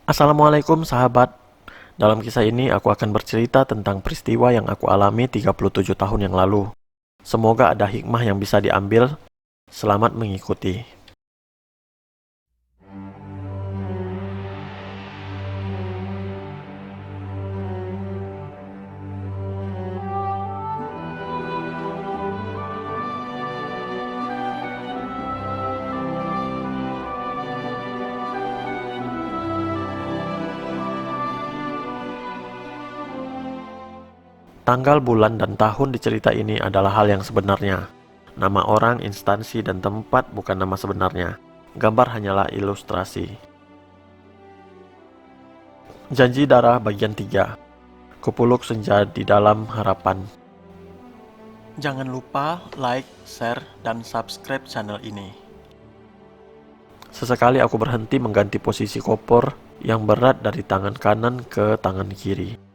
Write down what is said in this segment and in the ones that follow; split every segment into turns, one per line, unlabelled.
Assalamualaikum sahabat. Dalam kisah ini aku akan bercerita tentang peristiwa yang aku alami 37 tahun yang lalu. Semoga ada hikmah yang bisa diambil. Selamat mengikuti. Tanggal, bulan, dan tahun di cerita ini adalah hal yang sebenarnya. Nama orang, instansi, dan tempat bukan nama sebenarnya. Gambar hanyalah ilustrasi. Janji Darah bagian 3. Kupuluk senja di dalam harapan. Jangan lupa like, share, dan subscribe channel ini. Sesekali aku berhenti mengganti posisi kopor yang berat dari tangan kanan ke tangan kiri.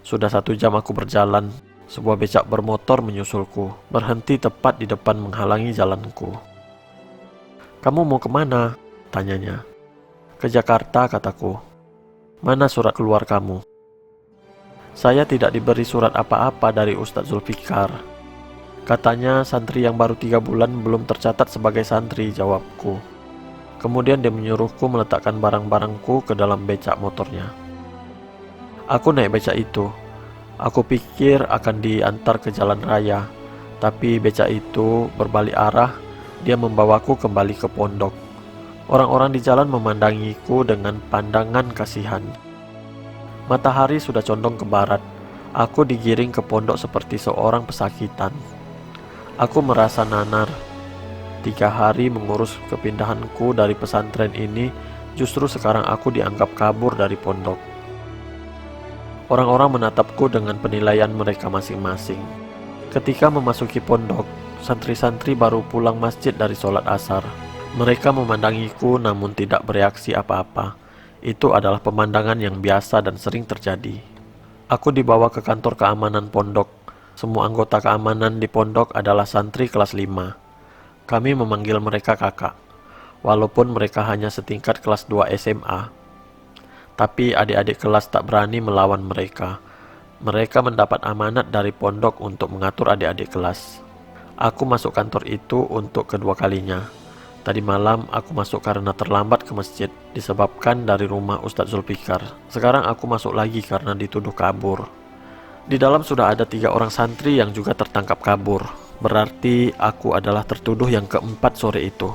Sudah 1 jam aku berjalan. Sebuah becak bermotor menyusulku, berhenti tepat di depan menghalangi jalanku. "Kamu mau kemana?" tanyanya. "Ke Jakarta," kataku. "Mana surat keluar kamu?" "Saya tidak diberi surat apa-apa dari Ustadz Zulfikar. Katanya santri yang baru 3 bulan belum tercatat sebagai santri," jawabku. Kemudian dia menyuruhku meletakkan barang-barangku ke dalam becak motornya. Aku naik becak itu. Aku pikir akan diantar ke jalan raya, tapi becak itu berbalik arah. Dia membawaku kembali ke pondok. Orang-orang di jalan memandangiku dengan pandangan kasihan. Matahari sudah condong ke barat. Aku digiring ke pondok seperti seorang pesakitan. Aku merasa nanar. 3 hari mengurus kepindahanku dari pesantren ini, justru sekarang aku dianggap kabur dari pondok. Orang-orang menatapku dengan penilaian mereka masing-masing. Ketika memasuki pondok, santri-santri baru pulang masjid dari sholat asar. Mereka memandangiku namun tidak bereaksi apa-apa. Itu adalah pemandangan yang biasa dan sering terjadi. Aku dibawa ke kantor keamanan pondok. Semua anggota keamanan di pondok adalah santri kelas 5. Kami memanggil mereka kakak, walaupun mereka hanya setingkat kelas 2 SMA. Tapi adik-adik kelas tak berani melawan mereka. Mereka mendapat amanat dari pondok untuk mengatur adik-adik kelas. Aku masuk kantor itu untuk kedua kalinya. Tadi malam aku masuk karena terlambat ke masjid, disebabkan dari rumah Ustadz Zulfikar. Sekarang aku masuk lagi karena dituduh kabur. Di dalam sudah ada 3 orang santri yang juga tertangkap kabur. Berarti aku adalah tertuduh yang keempat sore itu.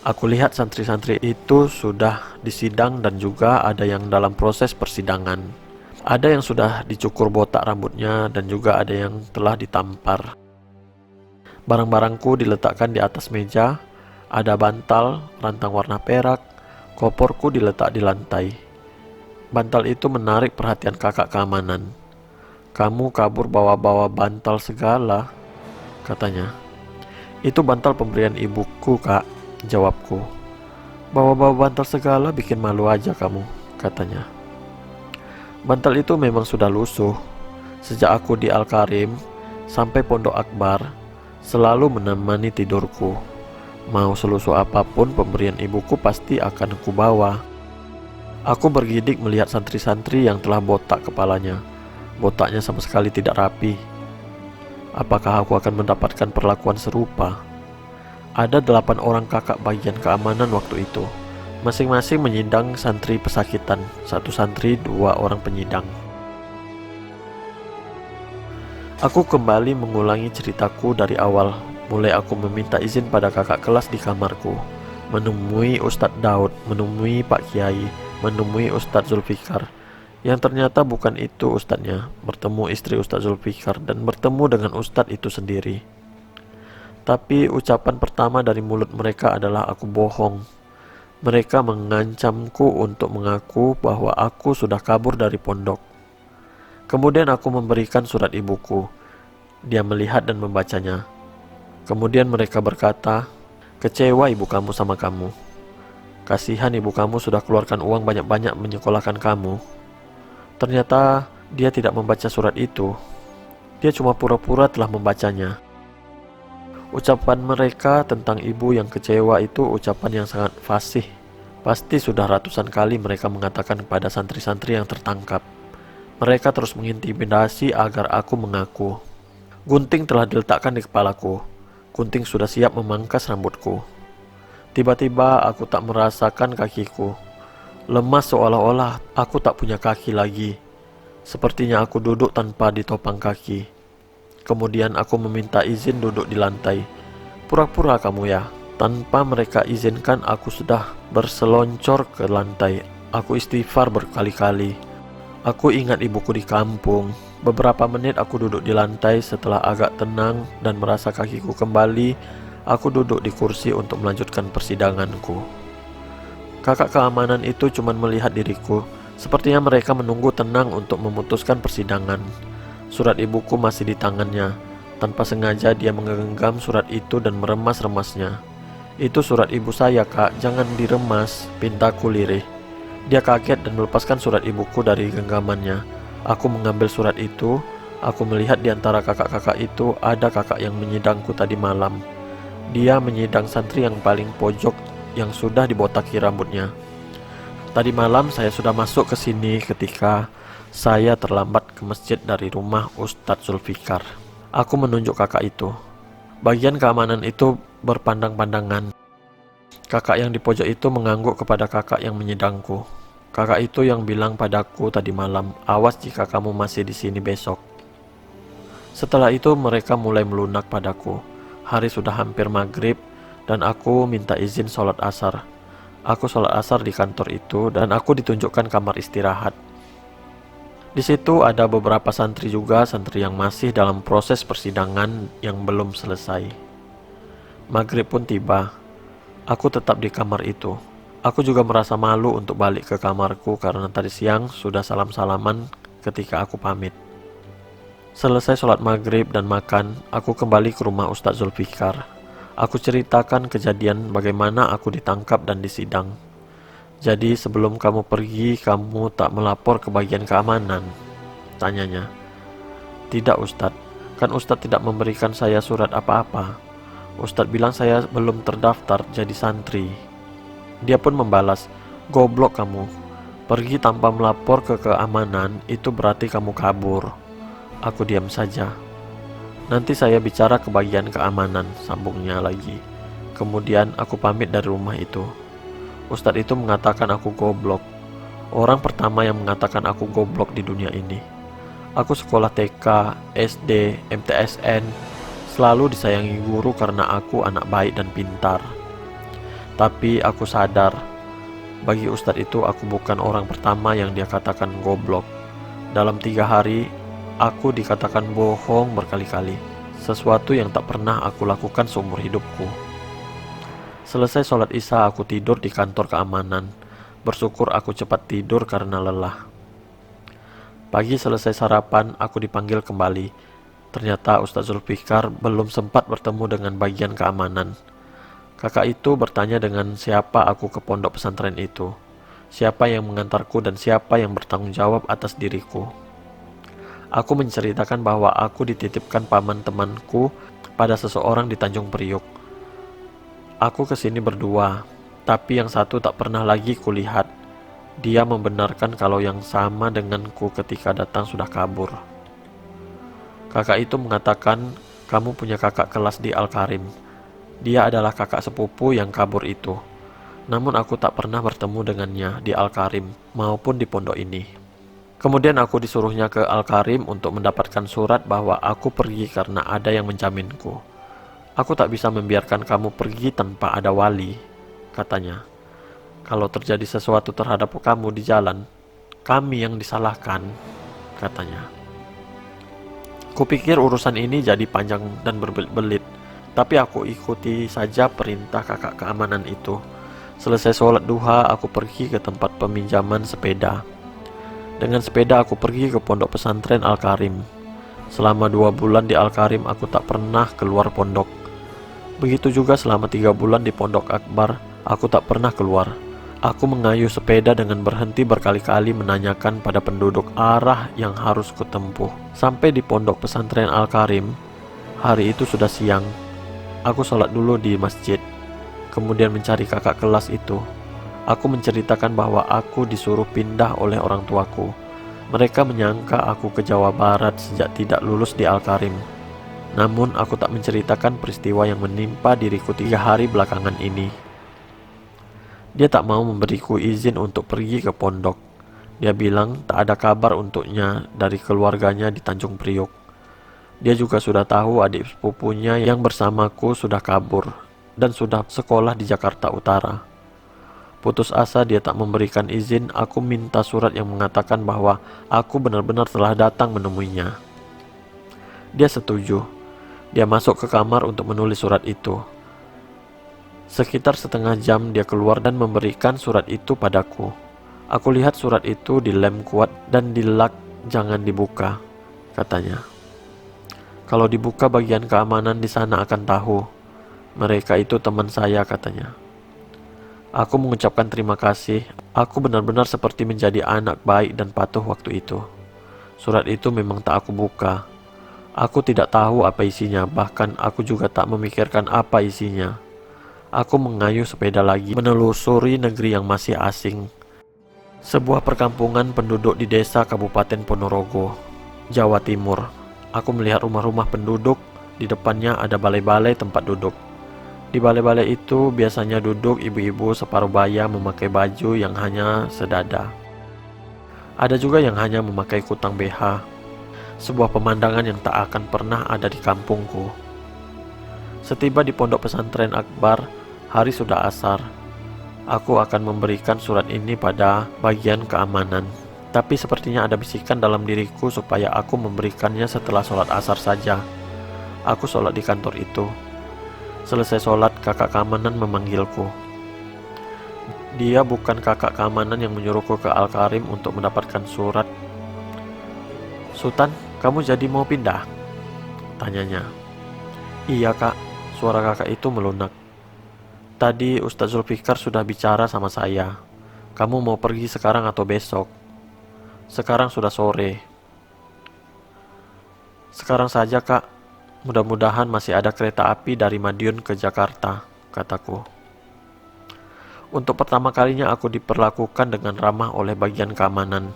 Aku lihat santri-santri itu sudah disidang dan juga ada yang dalam proses persidangan. Ada yang sudah dicukur botak rambutnya dan juga ada yang telah ditampar. Barang-barangku diletakkan di atas meja. Ada bantal, rantang warna perak, koporku diletak di lantai. Bantal itu menarik perhatian kakak keamanan. "Kamu kabur bawa-bawa bantal segala," katanya. "Itu bantal pemberian ibuku, Kak," jawabku. "Bawa-bawa bantal segala bikin malu aja kamu," katanya. Bantal itu memang sudah lusuh. Sejak aku di Al-Karim sampai Pondok Akbar, selalu menemani tidurku. Mau selusuh apapun pemberian ibuku pasti akan aku bawa. Aku bergidik melihat santri-santri yang telah botak kepalanya. Botaknya sama sekali tidak rapi. Apakah aku akan mendapatkan perlakuan serupa? Ada 8 orang kakak bagian keamanan waktu itu. Masing-masing menyidang santri pesakitan. 1 santri, 2 orang penyidang. Aku kembali mengulangi ceritaku dari awal. Mulai aku meminta izin pada kakak kelas di kamarku, menemui Ustadz Daud, menemui Pak Kiai, menemui Ustadz Zulfikar. Yang ternyata bukan itu ustadznya. Bertemu istri Ustadz Zulfikar dan bertemu dengan ustadz itu sendiri. Tapi ucapan pertama dari mulut mereka adalah aku bohong. Mereka mengancamku untuk mengaku bahwa aku sudah kabur dari pondok. Kemudian aku memberikan surat ibuku. Dia melihat dan membacanya. Kemudian mereka berkata, "Kecewa ibu kamu sama kamu. Kasihan ibu kamu sudah keluarkan uang banyak-banyak menyekolahkan kamu." Ternyata dia tidak membaca surat itu. Dia cuma pura-pura telah membacanya. Ucapan mereka tentang ibu yang kecewa itu ucapan yang sangat fasih. Pasti sudah ratusan kali mereka mengatakan kepada santri-santri yang tertangkap. Mereka terus mengintimidasi agar aku mengaku. Gunting telah diletakkan di kepalaku. Gunting sudah siap memangkas rambutku. Tiba-tiba aku tak merasakan kakiku. Lemas seolah-olah aku tak punya kaki lagi. Sepertinya aku duduk tanpa ditopang kaki. Kemudian aku meminta izin duduk di lantai. Pura-pura kamu ya. Tanpa mereka izinkan aku sudah berseloncor ke lantai. Aku istighfar berkali-kali. Aku ingat ibuku di kampung. Beberapa menit aku duduk di lantai. Setelah agak tenang dan merasa kakiku kembali, aku duduk di kursi untuk melanjutkan persidanganku. Kakak keamanan itu cuma melihat diriku. Sepertinya mereka menunggu tenang untuk memutuskan persidangan. Surat ibuku masih di tangannya. Tanpa sengaja dia menggenggam surat itu dan meremas-remasnya. Itu surat ibu saya, Kak, jangan diremas, pintaku lirih. Dia kaget dan melepaskan surat ibuku dari genggamannya. Aku mengambil surat itu. Aku melihat di antara kakak-kakak itu ada kakak yang menyidangku tadi malam. Dia menyidang santri yang paling pojok yang sudah dibotaki rambutnya. Tadi malam saya sudah masuk ke sini ketika saya terlambat ke masjid dari rumah Ustadz Zulfikar. Aku menunjuk kakak itu. Bagian keamanan itu berpandang-pandangan. Kakak yang di pojok itu mengangguk kepada kakak yang menyidangku. Kakak itu yang bilang padaku tadi malam, awas jika kamu masih di sini besok. Setelah itu mereka mulai melunak padaku. Hari sudah hampir maghrib dan aku minta izin sholat asar. Aku sholat asar di kantor itu dan aku ditunjukkan kamar istirahat. Di situ ada beberapa santri juga, santri yang masih dalam proses persidangan yang belum selesai. Maghrib pun tiba. Aku tetap di kamar itu. Aku juga merasa malu untuk balik ke kamarku karena tadi siang sudah salam-salaman ketika aku pamit. Selesai sholat maghrib dan makan, aku kembali ke rumah Ustadz Zulfikar. Aku ceritakan kejadian bagaimana aku ditangkap dan disidang. Jadi sebelum kamu pergi, kamu tak melapor ke bagian keamanan? Tanyanya. Tidak Ustadz, kan Ustadz tidak memberikan saya surat apa-apa. Ustadz bilang saya belum terdaftar jadi santri. Dia pun membalas, goblok kamu. Pergi tanpa melapor ke keamanan, itu berarti kamu kabur. Aku diam saja. Nanti saya bicara ke bagian keamanan, sambungnya lagi. Kemudian aku pamit dari rumah itu. Ustadz itu mengatakan aku goblok. Orang pertama yang mengatakan aku goblok di dunia ini. Aku sekolah TK, SD, MTSN, selalu disayangi guru karena aku anak baik dan pintar. Tapi aku sadar, bagi Ustadz itu aku bukan orang pertama yang dia katakan goblok. Dalam 3 hari, aku dikatakan bohong berkali-kali. Sesuatu yang tak pernah aku lakukan seumur hidupku. Selesai sholat isya aku tidur di kantor keamanan. Bersyukur aku cepat tidur karena lelah. Pagi selesai sarapan aku dipanggil kembali. Ternyata Ustadz Zulfikar belum sempat bertemu dengan bagian keamanan. Kakak itu bertanya dengan siapa aku ke pondok pesantren itu. Siapa yang mengantarku dan siapa yang bertanggung jawab atas diriku. Aku menceritakan bahwa aku dititipkan paman temanku pada seseorang di Tanjung Priuk. Aku kesini berdua, tapi yang satu tak pernah lagi kulihat. Dia membenarkan kalau yang sama denganku ketika datang sudah kabur. Kakak itu mengatakan, kamu punya kakak kelas di Al-Karim. Dia adalah kakak sepupu yang kabur itu. Namun aku tak pernah bertemu dengannya di Al-Karim maupun di pondok ini. Kemudian aku disuruhnya ke Al-Karim untuk mendapatkan surat bahwa aku pergi karena ada yang menjaminku. Aku tak bisa membiarkan kamu pergi tanpa ada wali, katanya. Kalau terjadi sesuatu terhadap kamu di jalan, kami yang disalahkan, katanya. Kupikir urusan ini jadi panjang dan berbelit-belit, tapi aku ikuti saja perintah kakak keamanan itu. Selesai sholat duha, aku pergi ke tempat peminjaman sepeda. Dengan sepeda aku pergi ke pondok pesantren Al-Karim. Selama 2 bulan di Al-Karim aku tak pernah keluar pondok. Begitu juga selama 3 bulan di Pondok Akbar, aku tak pernah keluar. Aku mengayuh sepeda dengan berhenti berkali-kali menanyakan pada penduduk arah yang harus kutempuh. Sampai di pondok pesantren Al-Karim, hari itu sudah siang. Aku sholat dulu di masjid, kemudian mencari kakak kelas itu. Aku menceritakan bahwa aku disuruh pindah oleh orang tuaku. Mereka menyangka aku ke Jawa Barat sejak tidak lulus di Al-Karim. Namun aku tak menceritakan peristiwa yang menimpa diriku 3 hari belakangan ini. Dia tak mau memberiku izin untuk pergi ke pondok. Dia bilang tak ada kabar untuknya dari keluarganya di Tanjung Priok. Dia juga sudah tahu adik sepupunya yang bersamaku sudah kabur dan sudah sekolah di Jakarta Utara. Putus asa dia tak memberikan izin, aku minta surat yang mengatakan bahwa aku benar-benar telah datang menemuinya. Dia setuju. Dia masuk ke kamar untuk menulis surat itu. Sekitar setengah jam dia keluar dan memberikan surat itu padaku. Aku lihat surat itu dilem kuat dan dilak, jangan dibuka, katanya. Kalau dibuka bagian keamanan di sana akan tahu. Mereka itu teman saya, katanya. Aku mengucapkan terima kasih. Aku benar-benar seperti menjadi anak baik dan patuh waktu itu. Surat itu memang tak aku buka. Aku tidak tahu apa isinya, bahkan aku juga tak memikirkan apa isinya. Aku mengayuh sepeda lagi menelusuri negeri yang masih asing. Sebuah perkampungan penduduk di desa Kabupaten Ponorogo, Jawa Timur. Aku melihat rumah-rumah penduduk, di depannya ada balai-balai tempat duduk. Di balai-balai itu biasanya duduk ibu-ibu separuh baya memakai baju yang hanya sedada. Ada juga yang hanya memakai kutang BH. Sebuah pemandangan yang tak akan pernah ada di kampungku. Setiba di pondok pesantren Akbar, hari sudah asar. Aku akan memberikan surat ini pada bagian keamanan. Tapi sepertinya ada bisikan dalam diriku supaya aku memberikannya setelah sholat asar saja. Aku sholat di kantor itu. Selesai sholat, kakak keamanan memanggilku. Dia bukan kakak keamanan yang menyuruhku ke Al-Karim untuk mendapatkan surat. "Sultan, kamu jadi mau pindah?" tanyanya. "Iya kak," suara kakak itu melunak. "Tadi Ustaz Zulfikar sudah bicara sama saya. Kamu mau pergi sekarang atau besok?" "Sekarang sudah sore." "Sekarang saja kak, mudah-mudahan masih ada kereta api dari Madiun ke Jakarta," kataku. Untuk pertama kalinya aku diperlakukan dengan ramah oleh bagian keamanan.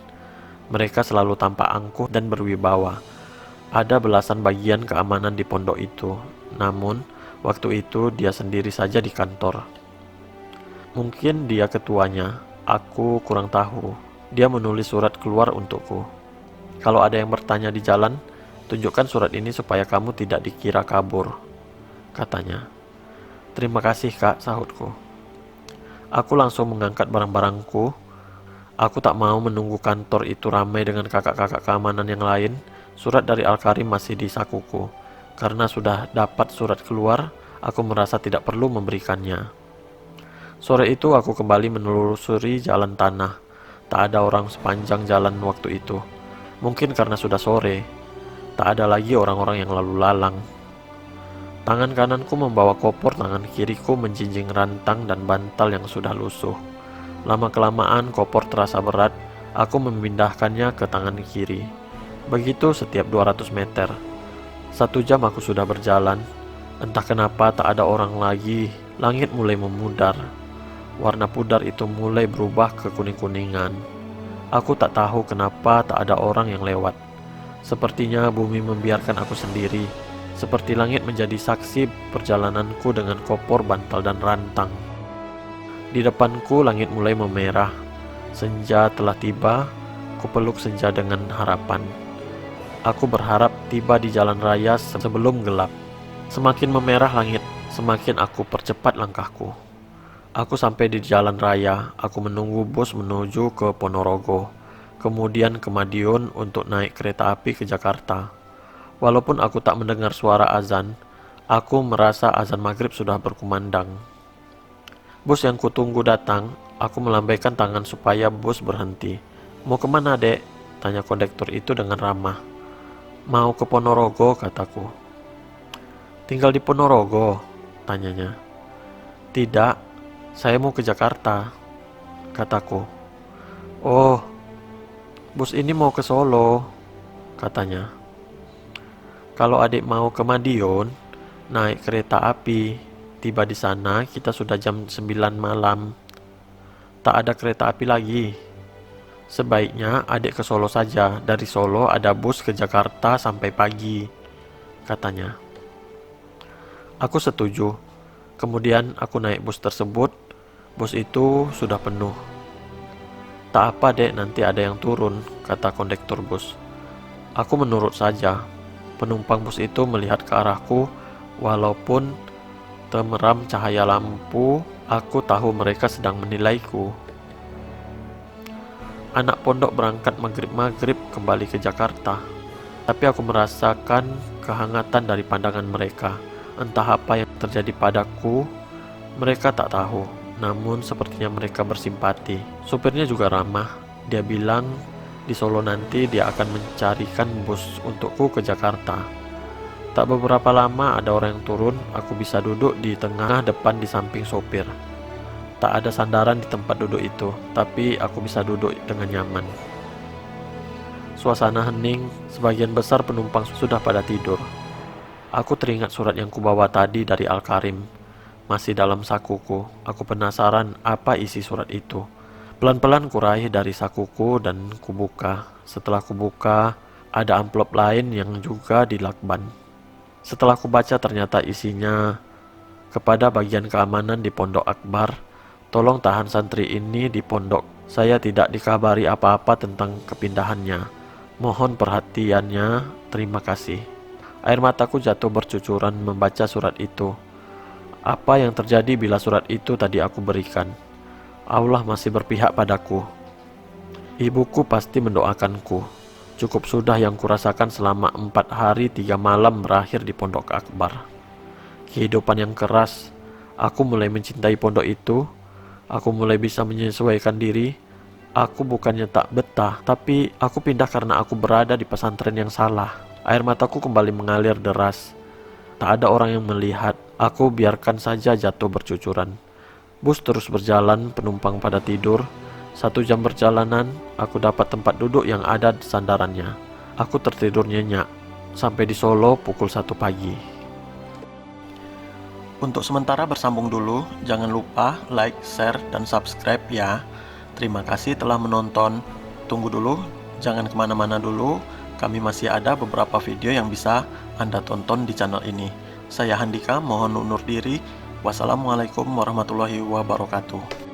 Mereka selalu tampak angkuh dan berwibawa. Ada belasan bagian keamanan di pondok itu, namun waktu itu dia sendiri saja di kantor. Mungkin dia ketuanya, aku kurang tahu. Dia menulis surat keluar untukku. "Kalau ada yang bertanya di jalan, tunjukkan surat ini supaya kamu tidak dikira kabur," katanya. "Terima kasih kak," sahutku. Aku langsung mengangkat barang-barangku. Aku tak mau menunggu kantor itu ramai dengan kakak-kakak keamanan yang lain. Surat dari Al-Karim masih di sakuku. Karena sudah dapat surat keluar, aku merasa tidak perlu memberikannya. Sore itu aku kembali menelusuri jalan tanah. Tak ada orang sepanjang jalan waktu itu. Mungkin karena sudah sore. Tak ada lagi orang-orang yang lalu lalang. Tangan kananku membawa kopor, tangan kiriku menjinjing rantang dan bantal yang sudah lusuh. Lama-kelamaan kopor terasa berat. Aku memindahkannya ke tangan kiri. Begitu setiap 200 meter. 1 jam aku sudah berjalan. Entah kenapa tak ada orang lagi. Langit mulai memudar. Warna pudar itu mulai berubah ke kuning-kuningan. Aku tak tahu kenapa tak ada orang yang lewat. Sepertinya bumi membiarkan aku sendiri. Seperti langit menjadi saksi perjalananku dengan kopor, bantal, dan rantang. Di depanku langit mulai memerah. Senja telah tiba. Kupeluk senja dengan harapan. Aku berharap tiba di jalan raya sebelum gelap. Semakin memerah langit, semakin aku percepat langkahku. Aku sampai di jalan raya. Aku menunggu bus menuju ke Ponorogo, kemudian ke Madiun untuk naik kereta api ke Jakarta. Walaupun aku tak mendengar suara azan, aku merasa azan maghrib sudah berkumandang. Bus yang kutunggu datang. Aku melambaikan tangan supaya bus berhenti. "Mau kemana, dek?" tanya kondektur itu dengan ramah. "Mau ke Ponorogo," kataku. "Tinggal di Ponorogo?" tanyanya. "Tidak, saya mau ke Jakarta," kataku. "Oh, bus ini mau ke Solo," katanya. "Kalau adik mau ke Madiun, naik kereta api. Tiba di sana kita sudah jam 9 malam." Tak ada kereta api lagi. Sebaiknya adik ke Solo saja. Dari Solo ada bus ke Jakarta sampai pagi, katanya. Aku setuju. Kemudian aku naik bus tersebut. Bus itu sudah penuh. Tak apa dek, nanti ada yang turun, kata kondektur bus. Aku menurut saja. Penumpang bus itu melihat ke arahku. Walaupun temeram cahaya lampu, aku tahu mereka sedang menilaiku. Anak pondok berangkat maghrib-maghrib kembali ke Jakarta. Tapi aku merasakan kehangatan dari pandangan mereka. Entah apa yang terjadi padaku, mereka tak tahu. Namun sepertinya mereka bersimpati. Supirnya juga ramah. Dia bilang di Solo nanti dia akan mencarikan bus untukku ke Jakarta. Tak beberapa lama ada orang yang turun. Aku bisa duduk di tengah depan di samping sopir. Tak ada sandaran di tempat duduk itu, tapi aku bisa duduk dengan nyaman. Suasana hening, sebagian besar penumpang sudah pada tidur. Aku teringat surat yang kubawa tadi dari Al-Karim. Masih dalam sakuku. Aku penasaran apa isi surat itu. Pelan-pelan kuraih dari sakuku dan kubuka. Setelah kubuka, ada amplop lain yang juga dilakban. Setelah kubaca ternyata isinya, kepada bagian keamanan di Pondok Akbar, tolong tahan santri ini di pondok. Saya tidak dikabari apa-apa tentang kepindahannya. Mohon perhatiannya, terima kasih. Air mataku jatuh bercucuran membaca surat itu. Apa yang terjadi bila surat itu tadi aku berikan? Allah masih berpihak padaku. Ibuku pasti mendoakanku. Cukup sudah yang kurasakan selama 4 hari 3 malam berakhir di Pondok Akbar. Kehidupan yang keras. Aku mulai mencintai pondok itu. Aku mulai bisa menyesuaikan diri. Aku bukannya tak betah, tapi aku pindah karena aku berada di pesantren yang salah. Air mataku kembali mengalir deras. Tak ada orang yang melihat. Aku biarkan saja jatuh bercucuran. Bus terus berjalan, penumpang pada tidur. 1 jam perjalanan, aku dapat tempat duduk yang ada sandarannya. Aku tertidur nyenyak. Sampai di Solo pukul 1 pagi. Untuk sementara bersambung dulu. Jangan lupa like, share, dan subscribe ya. Terima kasih telah menonton. Tunggu dulu, jangan kemana-mana dulu. Kami masih ada beberapa video yang bisa Anda tonton di channel ini. Saya Handika, mohon undur diri. Wassalamualaikum warahmatullahi wabarakatuh.